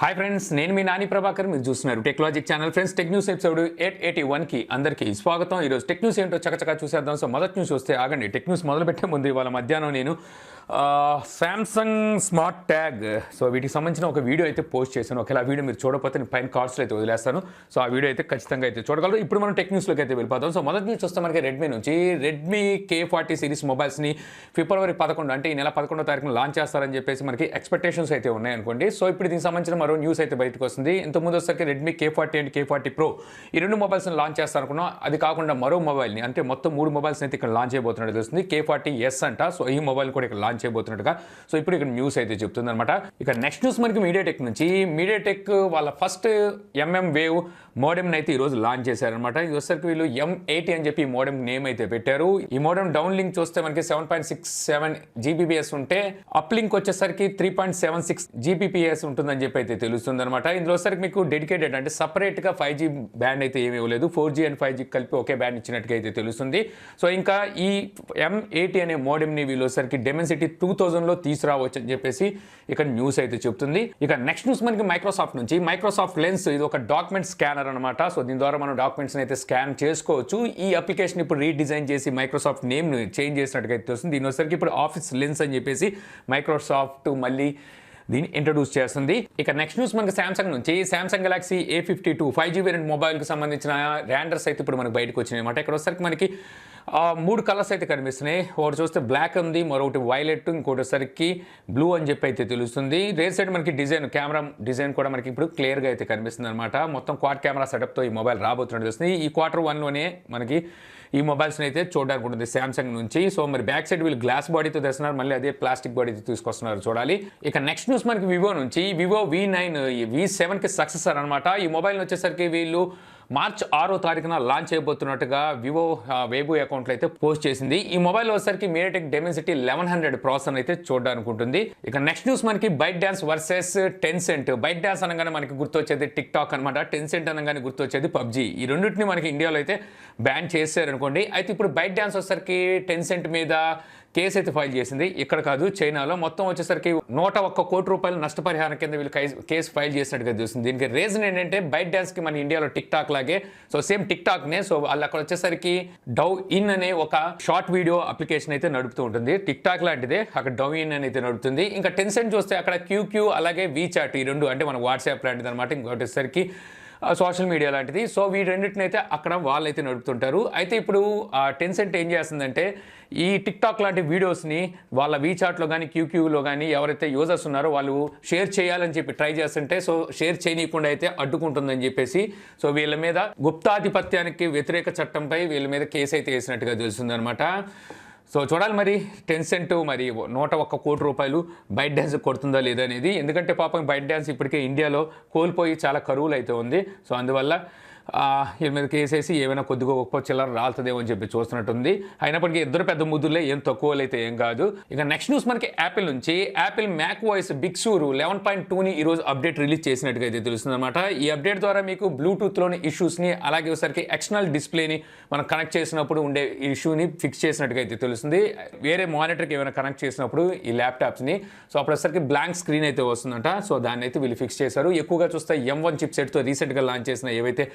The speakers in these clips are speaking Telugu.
హాయ్ ఫ్రెండ్స్, నేను మీ నాని ప్రభాకర్. మీరు చూస్తున్నారు technologic channel. Friends, tech news episode 881కి అందరికీ స్వాగతం. ఈరోజు టెక్ న్యూస్ ఏంటో చకచకా చూసేద్దాం. సో మొదటి న్యూస్ వస్తే ఆగండి. టెక్ న్యూస్ మొదలు పెట్టే ముందు ఇవాళ మధ్యాహ్నం నేను శాంసంగ్ స్మార్ట్ ట్యాగ్ వీటికి సంబంధించిన ఒక వీడియో అయితే పోస్ట్ చేశాను. ఒకవేళ ఆ వీడియో మీరు చూడకపోతే నేను పైన కార్డ్స్లో అయితే వదిలేస్తాను. సో ఆ వీడియో అయితే ఖచ్చితంగా అయితే చూడగలరు. ఇప్పుడు మనం టెక్ న్యూస్లోకి అయితే వెళ్ళిపోతాం. సో మొదటి న్యూస్ వస్తే మనకి రెడ్మీ నుంచి రెడ్మీ K40 సిరీస్ మొబైల్స్ని ఫిబ్రవరి 11 అంటే ఈ నెల 11వ తారీఖున లాంచ్ చేస్తారని చెప్పేసి మనకి ఎక్స్పెక్టేషన్స్ అయితే ఉన్నాయనుకోండి. సో ఇప్పుడు దీనికి సంబంధించిన మరో న్యూస్ అయితే బయటకు వస్తుంది. ఇంతకుముందు వచ్చేసరికి Redmi K40 and K40 Pro ఈ రెండు మొబైల్స్ని లాంచ్ చేస్తారనుకున్నాం. అది కాకుండా మరో మొబైల్ని అంటే మొత్తం 3 మొబైల్స్ని అయితే ఇక్కడ లాంచ్ చేయబోతున్నట్టు తెలుస్తుంది. K40S అంట. సో ఈ మొబైల్ కూడా ఇక్కడ లాంచ్ చేయబోతున్నట్టుగా సో ఇప్పుడు ఇక్కడ న్యూస్ అయితే చెప్తుంది అనమాట. ఇక నెక్స్ట్ న్యూస్ మనకి మీడియాటెక్ నుంచి. మీడియాటెక్ వాళ్ళ ఫస్ట్ వేవ్ మోడెమ్ని అయితే ఈరోజు లాంచ్ చేశారనమాట. ఇది వచ్చేసరికి వీళ్ళు M80 అని చెప్పి ఈ మోడెమ్ నేమ్ అయితే పెట్టారు. ఈ మోడెమ్ డౌన్ లింక్ చూస్తే మనకి 7.67 Gbps ఉంటే అప్ లింక్ వచ్చేసరికి 3.76 Gbps ఉంటుందని చెప్పి అయితే తెలుస్తుంది అనమాట. ఇందులో వచ్చేసరికి మీకు డెడికేటెడ్ అంటే సపరేట్గా 5G బ్యాండ్ అయితే ఏమీ ఇవ్వలేదు. 4G అండ్ 5G కలిపి ఒకే బ్యాండ్ ఇచ్చినట్టుగా అయితే తెలుస్తుంది. సో ఇంకా ఈ M80 అనే మోడెమ్ని వీళ్ళు వచ్చేసరికి డెమెన్సిటీ 2000లో తీసుకురావచ్చు అని చెప్పేసి ఇక్కడ న్యూస్ అయితే చెప్తుంది. ఇక నెక్స్ట్ న్యూస్ మనకి మైక్రోసాఫ్ట్ నుంచి. మైక్రోసాఫ్ట్ లెన్స్ ఇది ఒక డాక్యుమెంట్ స్కానర్ అనమాట. సో దీని ద్వారా మనం డాక్యుమెంట్స్ అయితే స్కాన్ చేసుకోవచ్చు. ఈ అప్లికేషన్ ఇప్పుడు రీడిజైన్ చేసి మైక్రోసాఫ్ట్ నేమ్ చేంజ్ చేసినట్టుగా అయితే వస్తుంది. దీని వచ్చేసరికి ఇప్పుడు ఆఫీస్ లెన్స్ అని చెప్పేసి మైక్రోసాఫ్ట్ మళ్ళీ దీన్ని ఇంట్రడ్యూస్ చేస్తుంది. ఇక నెక్స్ట్ న్యూస్ మనకి శాంసంగ్ నుంచి. Samsung Galaxy A52 5G variant మొబైల్కి సంబంధించిన ర్యాండర్స్ అయితే ఇప్పుడు మనకి బయటకు వచ్చినాయి అనమాట. ఇక్కడ వచ్చేసరికి మనకి 3 కలర్స్ అయితే కనిపిస్తున్నాయి. ఒకటి చూస్తే బ్లాక్ ఉంది, మరొకటి వైలెట్, ఇంకోటి వచ్చేసరికి బ్లూ అని చెప్పి అయితే తెలుస్తుంది. రేర్ సైడ్ మనకి డిజైన్ కెమెరా డిజైన్ కూడా మనకి ఇప్పుడు క్లియర్గా అయితే కనిపిస్తుంది అనమాట. మొత్తం క్వాడ్ కెమెరా సెటప్తో ఈ మొబైల్ రాబోతున్నట్టు తెలుస్తుంది. ఈ Q1లోనే మనకి ఈ మొబైల్స్ని అయితే చూడడానికి ఉంటుంది శాంసంగ్ నుంచి. సో మరి బ్యాక్ సైడ్ వీళ్ళు గ్లాస్ బాడీతో తెస్తున్నారు, మళ్ళీ అదే ప్లాస్టిక్ బాడీతో తీసుకొస్తున్నారు, చూడాలి. ఇక నెక్స్ట్ న్యూస్ మనకి వివో నుంచి. వివో V9 V7కి సక్సెసర్ అనమాట. ఈ మొబైల్ వచ్చేసరికి వీళ్ళు మార్చ్ 6వ తారీఖున లాంచ్ చేయబోతున్నట్టుగా వివో వేబో అకౌంట్లో అయితే పోస్ట్ చేసింది. ఈ మొబైల్ వచ్చేసరికి మీడియాటెక్ డెమెన్సిటీ 1100 ప్రాసెసర్ అయితే చూడడానికి ఉంటుంది. ఇక నెక్స్ట్ న్యూస్ మనకి ByteDance versus Tencent. ByteDance అనగానే మనకి గుర్తొచ్చేది టిక్ టాక్ అనమాట. టెన్సెంట్ అనగానే గుర్తొచ్చేది PUBG. ఈ రెండింటిని మనకి ఇండియాలో అయితే బ్యాన్ చేశారు అనుకోండి. అయితే ఇప్పుడు బైట్ డాన్స్ వచ్చేసరికి టెన్సెంట్ మీద కేసు అయితే ఫైల్ చేసింది. ఇక్కడ కాదు, చైనాలో. మొత్తం వచ్చేసరికి 101 కోటి రూపాయలు నష్టపరిహారం కింద వీళ్ళు కేసు ఫైల్ చేసినట్టుగా చూస్తుంది. దీనికి రీజన్ ఏంటంటే బైట్ డాన్స్కి మన ఇండియాలో టిక్ టాక్ లాగే సో సేమ్ టిక్ టాక్నే సో వాళ్ళు అక్కడ వచ్చేసరికి డౌ ఇన్ అనే ఒక షార్ట్ వీడియో అప్లికేషన్ అయితే నడుపుతూ ఉంటుంది. టిక్ టాక్ లాంటిదే అక్కడ డౌ ఇన్ అని అయితే నడుపుతుంది. ఇంకా టెన్సెంట్ చూస్తే అక్కడ QQ అలాగే వీచాట్, ఈ రెండు అంటే మన వాట్సాప్ లాంటిది అనమాట. ఇంకోటి వచ్చేసరికి సోషల్ మీడియా లాంటిది. సో వీటన్నిటిని అయితే అక్కడ వాళ్ళైతే నడుపుతుంటారు. అయితే ఇప్పుడు టెన్సెంట్ ఏం చేస్తుందంటే ఈ టిక్ టాక్ లాంటి వీడియోస్ని వాళ్ళ వీచాట్లో కానీ QQలో కానీ ఎవరైతే యూజర్స్ ఉన్నారో వాళ్ళు షేర్ చేయాలని చెప్పి ట్రై చేస్తుంటే సో షేర్ చేయనీయకుండా అయితే అడ్డుకుంటుందని చెప్పేసి సో వీళ్ళ మీద గుప్తాధిపత్యానికి వ్యతిరేక చట్టంపై వీళ్ళ మీద కేసు అయితే వేసినట్టుగా తెలుస్తుంది అనమాట. సో చూడాలి మరి టెన్సెంట్ మరి 101 కోటి రూపాయలు బైట్ డ్యాన్స్ కొడుతుందా లేదా అనేది. ఎందుకంటే పాపం బైట్ డ్యాన్స్ ఇప్పటికే ఇండియాలో కోల్పోయి చాలా కరువులు అయితే ఉంది. సో అందువల్ల వీళ్ళ మీద కేసేసి ఏమైనా కొద్దిగా గొప్ప చిల్లర రాలుతుందేమో అని చెప్పి చూస్తున్నట్టుంది. అయినప్పటికీ ఇద్దరు పెద్ద ముద్దులే, ఏం తక్కువలు అయితే ఏం కాదు. ఇక నెక్స్ట్ న్యూస్ మనకి యాపిల్ నుంచి. యాపిల్ మ్యాక్ వాయిస్ బిగ్ సూర్ 11.2ని ఈరోజు అప్డేట్ రిలీజ్ చేసినట్టుగా అయితే తెలుస్తుంది అనమాట. ఈ అప్డేట్ ద్వారా మీకు బ్లూటూత్లోని ఇష్యూస్ని అలాగే ఒకసారికి ఎక్స్టర్నల్ డిస్ప్లేని మనం కనెక్ట్ చేసినప్పుడు ఉండే ఇష్యూని ఫిక్స్ చేసినట్టుగా అయితే తెలుస్తుంది. వేరే మానిటర్కి ఏమైనా కనెక్ట్ చేసినప్పుడు ఈ ల్యాప్టాప్స్ని సో అప్పుడు వచ్చేసరికి బ్లాంక్ స్క్రీన్ అయితే వస్తుందంట. సో దాన్ని అయితే వీళ్ళు ఫిక్స్ చేశారు. ఎక్కువగా చూస్తే M1 చిప్ సెట్తో రీసెంట్గా లాంచ్ చేసిన ఏవైతే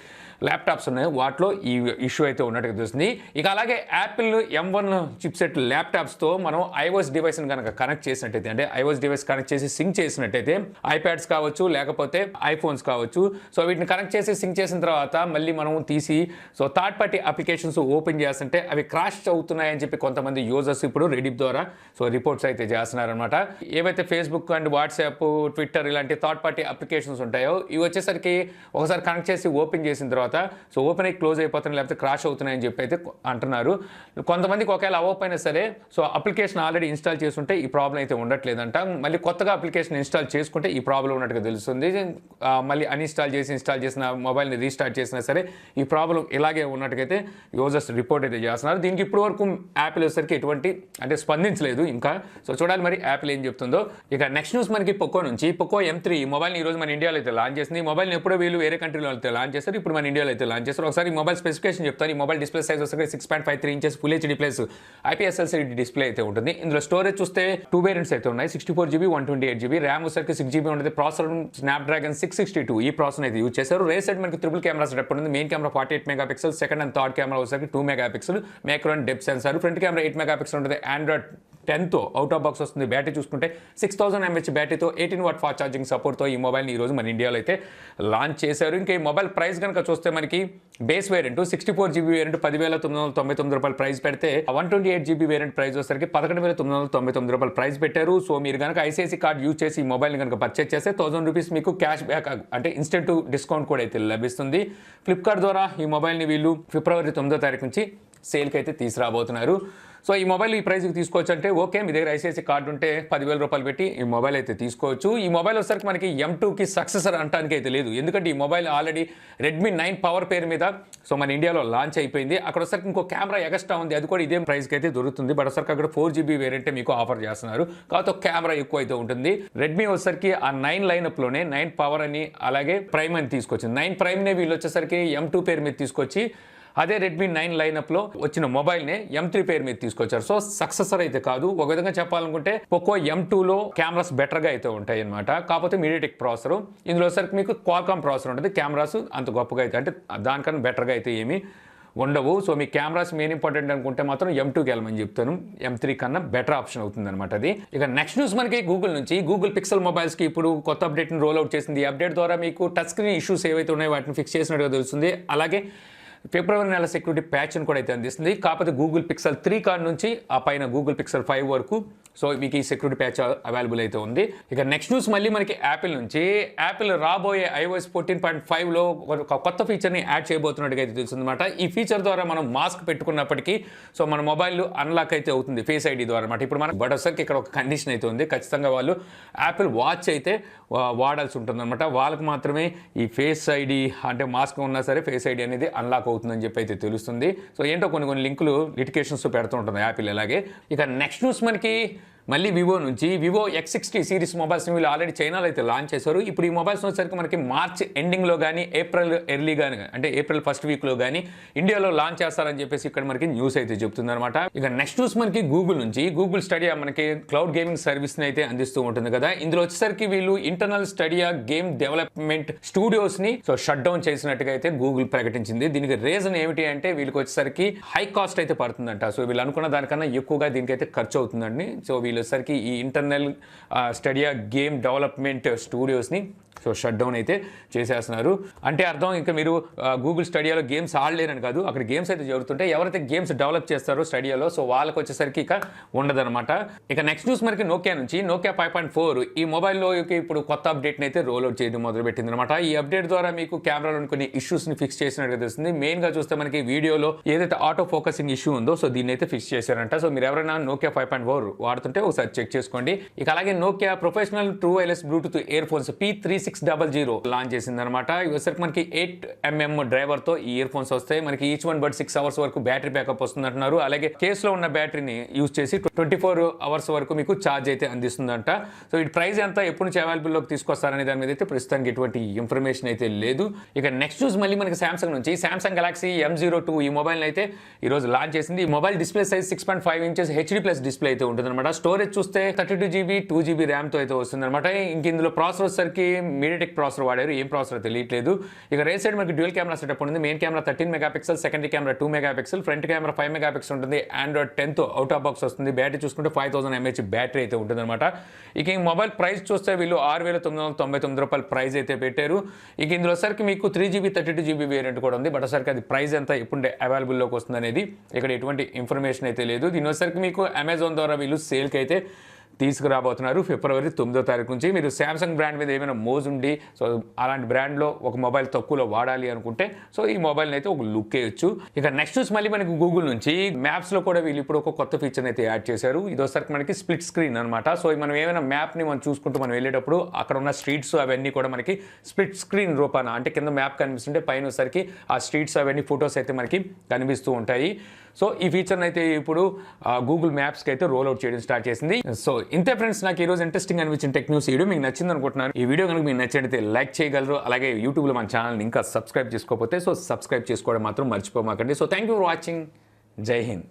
ల్యాప్టాప్స్ ఉన్నాయో వాటిలో ఈ ఇష్యూ అయితే ఉన్నట్టుగా తెలుస్తుంది. ఇక అలాగే యాపిల్ M1 చిప్సెట్ ల్యాప్టాప్స్తో మనం iOS డివైస్ని కనుక కనెక్ట్ చేసినట్టయితే అంటే iOS డివైస్ కనెక్ట్ చేసి సింక్ చేసినట్టయితే ఐప్యాడ్స్ కావచ్చు లేకపోతే ఐఫోన్స్ కావచ్చు సో వీటిని కనెక్ట్ చేసి సింక్ చేసిన తర్వాత మళ్ళీ మనం తీసి so third party applications open చేస్తుంటే అవి క్రాష్ అవుతున్నాయని చెప్పి కొంతమంది యూజర్స్ ఇప్పుడు రెడిట్ ద్వారా సో రిపోర్ట్స్ అయితే చేస్తున్నారనమాట. ఏవైతే ఫేస్బుక్ అండ్ వాట్సాప్, ట్విట్టర్ ఇలాంటి థర్డ్ పార్టీ అప్లికేషన్స్ ఉంటాయో ఇవి వచ్చేసరికి ఒకసారి కనెక్ట్ చేసి ఓపెన్ చేసిన తర్వాత సో ఓపెన్ అయ్యి క్లోజ్ అయిపోతున్నాయి లేకపోతే క్రాష్ అవుతున్నాయని చెప్పి అయితే అంటున్నారు. కొంతమందికి ఒకవేళ అవ్వకపోయినా సరే సో అప్లికేషన్ ఆల్రెడీ ఇన్స్టాల్ చేసుకుంటే ఈ ప్రాబ్లం అయితే ఉండట్లేదంట. మళ్ళీ కొత్తగా అప్లికేషన్ ఇన్స్టాల్ చేసుకుంటే ఈ ప్రాబ్లం ఉన్నట్టుగా తెలుస్తుంది. మళ్ళీ అన్ఇన్స్టాల్ చేసి ఇన్స్టాల్ చేసిన మొబైల్ని రీస్టార్ట్ చేసినా సరే ఈ ప్రాబ్లం ఇలాగే ఉన్నట్టుగైతే యూజర్స్ రిపోర్ట్ అయితే చేస్తున్నారు. దీనికి ఇప్పుడు వరకు యాపిల్ వచ్చేసరికి ఎటువంటి అంటే స్పందించలేదు ఇంకా. సో చూడాలి మరి యాపిల్ ఏం చెప్తుందో. ఇక నెక్స్ట్ న్యూస్ మనకి POCO నుంచి. POCO M3 ఈ మొబైల్ని ఈరోజు మన ఇండియాలో అయితే లాంచ్ చేసింది. ఈ మొబైల్ని ఎప్పుడో వీళ్ళు వేరే కంట్రీలో అయితే లాంచ్ చేస్తారు. ఇప్పుడు మన మన ఇండియాలో అయితే లాంచ్ చేస్తారు. ఒకసారి ఈ మొబైల్ స్పెసిఫికేషన్ చెప్తాను. ఈ మొబైల్ డిస్ప్లే సైజ్ వస్తే 6.53 inches full HD plus IPS display అయితే ఉంటుంది. ఇందులో స్టోరేజ్ చూస్తే 2 వేరియంట్స్ అయితే ఉన్నాయి. 64GB 128GB ర్యామ్ వచ్చరికి 6GB ఉంటుంది. ప్రాసెసర్ స్నాప్డ్రాగన్ 662 ఈ ప్రాసెసర్ అయితే యూజ్ చేశారు. రేస్ సైడ్ మనకి ట్రిపుల్ కెమెరా సెటప్ ఉంటుంది. Main camera 48 megapixel, second and third camera వచ్చరికి 2 megapixel, micro and depth censor, front camera 8 megapixel ఉంటుంది. ఆండ్రాయిడ్ 10తో అవుట్ ఆఫ్ బాక్స్ వస్తుంది. బ్యాటరీ చూసుకుంటే 6000 mAh బ్యాటరీతో 18 వాట్ ఫాస్ట్ ఛార్జింగ్ సపోర్ట్తో ఈ మొబైల్ని ఈరోజు మన ఇండియాలో అయితే లాంచ్ చేశారు. ఇంకా ఈ మొబైల్ ప్రైస్ కనుక చూస్తే మనకి బేస్ వేరియంట్ 64GB వేరియంట్ 10,999 రూపాయలు ప్రైస్ పెడితే 128GB వేరియంట్ ప్రైస్ వచ్చేసరికి 11,999 రూపాయలు ప్రైస్ పెట్టారు. సో మీరు కనుక ఐసిఐసి కార్డ్ యూజ్ చేసి ఈ మొబైల్ని కనుక పర్చేస్ చేస్తే 1000 రూపీస్ మీకు క్యాష్ బ్యాక్ అంటే ఇన్స్టెంట్ డిస్కౌంట్ కూడా అయితే లభిస్తుంది. ఫ్లిప్కార్ట్ ద్వారా ఈ మొబైల్ని వీళ్ళు ఫిబ్రవరి 9వ తారీఖు నుంచి సేల్కి అయితే తీసుకురాబోతున్నారు. సో ఈ మొబైల్ ఈ ప్రైస్కి తీసుకోవచ్చు అంటే ఓకే, మీ దగ్గర ఐసిఐసి కార్డు ఉంటే 10,000 రూపాయలు పెట్టి ఈ మొబైల్ అయితే తీసుకోవచ్చు. ఈ మొబైల్ వచ్చేసరికి మనకి M2కి సక్సెసర్ అంటానికి అయితే లేదు. ఎందుకంటే ఈ మొబైల్ ఆల్రెడీ రెడ్మీ 9 పవర్ పేరు మీద సో మన ఇండియాలో లాంచ్ అయిపోయింది. అక్కడ వచ్చరికి ఇంకో కెమెరా ఎక్స్ట్రా ఉంది, అది కూడా ఇదే ప్రైస్కి అయితే దొరుకుతుంది. బట్ వచ్చరికి అక్కడ 4GB వేరియంటే మీకు ఆఫర్ చేస్తున్నారు, కాబట్టి కెమెరా ఎక్కువ అయితే ఉంటుంది. రెడ్మీ వచ్చరికి ఆ 9 లైనప్లోనే 9 పవర్ అని అలాగే ప్రైమ్ అని తీసుకొచ్చింది. 9 ప్రైమ్నే వీళ్ళు వచ్చేసరికి M2 పేరు మీద తీసుకొచ్చి అదే రెడ్మీ 9 లైనప్లో వచ్చిన మొబైల్నే M3 పేరు మీద తీసుకొచ్చారు. సో సక్సెసర్ అయితే కాదు. ఒక విధంగా చెప్పాలనుకుంటే POCO M2లో కెమెరాస్ బెటర్గా అయితే ఉంటాయి అనమాట. కాకపోతే మీడియాటెక్ ప్రాసెసర్, ఇందులో సరికి మీకు క్వాల్కామ్ ప్రాసెసర్ ఉంటుంది. కెమెరాస్ అంత గొప్పగా అయితే అంటే దానికన్నా బెటర్గా అయితే ఏమీ ఉండవు. సో మీ కెమెరాస్ మెయిన్ ఇంపార్టెంట్ అనుకుంటే మాత్రం M2కి వెళ్ళమని చెప్తాను. M3 కన్నా బెటర్ ఆప్షన్ అవుతుంది అనమాట అది. ఇక నెక్స్ట్ న్యూస్ మనకి గూగుల్ నుంచి. గూగుల్ పిక్సెల్ మొబైల్స్కి ఇప్పుడు కొత్త అప్డేట్ని రోల్ అవుట్ చేసింది. ఈ అప్డేట్ ద్వారా మీకు టచ్ స్క్రీన్ ఇష్యూస్ ఏవైతే ఉన్నాయో వాటిని ఫిక్స్ చేసినట్టుగా తెలుస్తుంది. అలాగే ఫిబ్రవరి నెల సెక్యూరిటీ ప్యాచ్ను కూడా అయితే అందిస్తుంది. కాకపోతే గూగుల్ పిక్సెల్ 3 కార్డ్ నుంచి ఆ పైన గూగుల్ పిక్సెల్ 5 వరకు సో మీకు ఈ సెక్యూరిటీ ప్యాచ్ అవైలబుల్ అయితే ఉంది. ఇక నెక్స్ట్ న్యూస్ మళ్ళీ మనకి యాపిల్ నుంచి. యాపిల్ రాబోయే iOS 14.5లో ఒక కొత్త ఫీచర్ని యాడ్ చేయబోతున్నట్టుగా అయితే తెలుస్తుంది అనమాట. ఈ ఫీచర్ ద్వారా మనం మాస్క్ పెట్టుకున్నప్పటికీ సో మన మొబైల్ అన్లాక్ అయితే అవుతుంది ఫేస్ ఐడి ద్వారా అనమాట. ఇప్పుడు మనకు బటర్సర్కి ఇక్కడ ఒక కండిషన్ అయితే ఉంది, ఖచ్చితంగా వాళ్ళు యాపిల్ వాచ్ అయితే వాడాల్సి ఉంటుంది అనమాట. వాళ్ళకి మాత్రమే ఈ ఫేస్ ఐడి అంటే మాస్క్ ఉన్నా సరే ఫేస్ ఐడి అనేది అన్లాక్ అవుతుందని చెప్పి అయితే తెలుస్తుంది. సో ఏంటో కొన్ని లింకులు లిటికేషన్స్ పెడుతూ ఉంటుంది యాపిల్. అలాగే ఇక నెక్స్ట్ న్యూస్ మనకి మళ్ళీ వివో నుంచి. వివో X60 సిరీస్ మొబైల్స్ని వీళ్ళు ఆల్రెడీ చైనాలో అయితే లాంచ్ చేశారు. ఇప్పుడు ఈ మొబైల్స్ వచ్చేసరికి మనకి మార్చ్ ఎండింగ్లో కానీ ఏప్రిల్ ఎర్లీగా అంటే ఏప్రిల్ ఫస్ట్ వీక్లో కానీ ఇండియాలో లాంచ్ చేస్తారని చెప్పేసి ఇక్కడ మనకి న్యూస్ అయితే చెప్తుంది అనమాట. ఇక నెక్స్ట్ న్యూస్ మనకి గూగుల్ నుంచి. గూగుల్ స్టడియా మనకి క్లౌడ్ గేమింగ్ సర్వీస్ని అయితే అందిస్తూ ఉంటుంది కదా. ఇందులో వచ్చేసరికి వీళ్ళు ఇంటర్నల్ స్టడియా గేమ్ డెవలప్మెంట్ స్టూడియోస్ని సో షట్ డౌన్ చేసినట్టుగా అయితే గూగుల్ ప్రకటించింది. దీనికి రీజన్ ఏమిటి అంటే వీళ్ళకి వచ్చేసరికి హై కాస్ట్ అయితే పడుతుందంట. సో వీళ్ళు అనుకున్న దానికన్నా ఎక్కువగా దీనికైతే ఖర్చు అవుతుందండి. సో వీళ్ళు వచ్చేసరికి ఈ ఇంటర్నల్ స్టడియా గేమ్ డెవలప్మెంట్ స్టూడియోస్ని సో షట్ డౌన్ అయితే చేసేస్తున్నారు. అంటే అర్థం ఇంకా మీరు గూగుల్ స్టడియాలో గేమ్స్ ఆడలేరని కాదు, అక్కడ గేమ్స్ అయితే జరుగుతుంటాయి. ఎవరైతే గేమ్స్ డెవలప్ చేస్తారో స్టడియాలో సో వాళ్ళకి వచ్చేసరికి ఇక ఉండదన్నమాట. ఇక నెక్స్ట్ న్యూస్ మనకి నోకియా నుంచి. నోకియా 5.4 ఈ మొబైల్లో ఇప్పుడు కొత్త అప్డేట్ని అయితే రోల్ అవుట్ చేయడం మొదలుపెట్టింది అనమాట. ఈ అప్డేట్ ద్వారా మీకు కెమెరాలోని కొన్ని ఇష్యూస్ని ఫిక్స్ చేసినట్టుగా తెలుస్తుంది. మెయిన్గా చూస్తే మనకి వీడియోలో ఏదైతే ఆటో ఫోకసింగ్ ఇష్యూ ఉందో సో దీన్ని అయితే ఫిక్స్ చేశారంట. సో మీరు ఎవరైనా నోకియా 5.4 వాడుతుంటే ఒకసారి చెక్ చేసుకోండి. ఇక అలాగే Nokia professional true wireless Bluetooth ear phones P3600 launch చేసింది అనమాట. ఇవసరికి మనకి 8mm డ్రైవర్తో ఈ ఇయర్ ఫోన్స్ వస్తాయి. మనకి ఈచ్ వన్ బట్ 6 అవర్స్ వరకు బ్యాటరీ బ్యాకప్ వస్తుంది అంటున్నారు. అలాగే కేసులో ఉన్న బ్యాటరీని యూజ్ చేసి 24 అవర్స్ వరకు మీకు ఛార్జ్ అయితే అందిస్తుందంట. సో ఈ ప్రైస్ ఎంత ఎప్పుడు నుంచి అవైలబుల్లోకి తీసుకొస్తారనే దాని మీద అయితే ప్రస్తుతానికి ఎటువంటి ఇన్ఫర్మేషన్ అయితే లేదు. ఇక నెక్స్ట్ న్యూస్ మళ్ళీ మనకి సామ్సంగ్ నుంచి. సామ్సంగ్ గెలాక్సీ M02 ఈ మొబైల్ అయితే ఈరోజు లాంచ్ చేసింది. ఈ mobile display size 6.5 inches HD+ display అయితే ఉంటుంది అనమాట. స్టోరేజ్ చూస్తే 32GB 2GB ర్యామ్తో అయితే వస్తుంది అనమాట. ఇంక ఇందులో ప్రాసెసర్ వచ్చేసరికి మీడియాటెక్ ప్రాసెసర్ వాడారు, ఏం ప్రాసెసర్ తెలియట్లేదు. ఇక రైట్ సైడ్ మనకి డ్యూయల్ కెమెరా సెటప్ ఉంటుంది. Main camera 13 megapixel, secondary camera 2 megapixel, front camera 5 megapixel ఉంటుంది. ఆండ్రాయిడ్ 10తో అవుట్ ఆఫ్ బాక్స్ వస్తుంది. బ్యాటరీ చూసుకుంటే 5000 mAh బ్యాటరీ అయితే ఉంటుంది అనమాట. ఇక ఈ మొబైల్ ప్రైస్ చూస్తే వీళ్ళు 6,999 రూపాయలు ప్రైస్ అయితే పెట్టారు. ఇక ఇందులో సరికి మీకు 3GB 32GB వేరియంట్ కూడా ఉంది. బట్ సరికి అది ప్రైస్ ఎంత ఎప్పుడు అవైలబుల్లోకి వస్తుంది అనేది ఇక్కడ ఎటువంటి ఇన్ఫర్మేషన్ అయితే లేదు. దీని వచ్చరికి మీకు అమెజాన్ ద్వారా వీళ్ళు సేల్కి అయితే తీసుకురాబోతున్నారు ఫిబ్రవరి 9వ తారీఖు నుంచి. మీరు శాంసంగ్ బ్రాండ్ మీద ఏమైనా మోజు ఉండి సో అలాంటి బ్రాండ్లో ఒక మొబైల్ తక్కువలో వాడాలి అనుకుంటే సో ఈ మొబైల్ని అయితే ఒక లుక్ వేయచ్చు. ఇక నెక్స్ట్ న్యూస్ మళ్ళీ మనకి గూగుల్ నుంచి. మ్యాప్స్లో కూడా వీళ్ళు ఇప్పుడు ఒక కొత్త ఫీచర్ని అయితే యాడ్ చేశారు. ఇది వచ్చరికి మనకి స్ప్లిట్ స్క్రీన్ అనమాట. సో మనం ఏమైనా మ్యాప్ని మనం చూసుకుంటూ మనం వెళ్ళేటప్పుడు అక్కడ ఉన్న స్ట్రీట్స్ అవన్నీ కూడా మనకి స్ప్లిట్ స్క్రీన్ రూపాన అంటే కింద మ్యాప్ కనిపిస్తుంటే పైన వచ్చరికి ఆ స్ట్రీట్స్ అవన్నీ ఫొటోస్ అయితే మనకి కనిపిస్తూ ఉంటాయి. సో ఈ ఫీచర్ని అయితే ఇప్పుడు గూగుల్ మ్యాప్స్కి అయితే రోల్ అవుట్ చేయడం స్టార్ట్ చేసింది. సో ఇంతే ఫ్రెండ్స్, నాకు ఈరోజు ఇంట్రెస్టింగ్ అనిపించిన టెక్ న్యూస్ వీడియో మీకు నచ్చింది అనుకుంటున్నాను. ఈ వీడియో కనుక మీకు నచ్చినట్లయితే లైక్ చేయగలరు. అలాగే యూట్యూబ్లో మన ఛానల్ని ఇంకా సబ్స్క్రైబ్ చేసుకోకపోతే సో సబ్స్క్రైబ్ చేసుకోవడం మాత్రం మర్చిపోమాకండి. So thank you for watching. జై హింద్.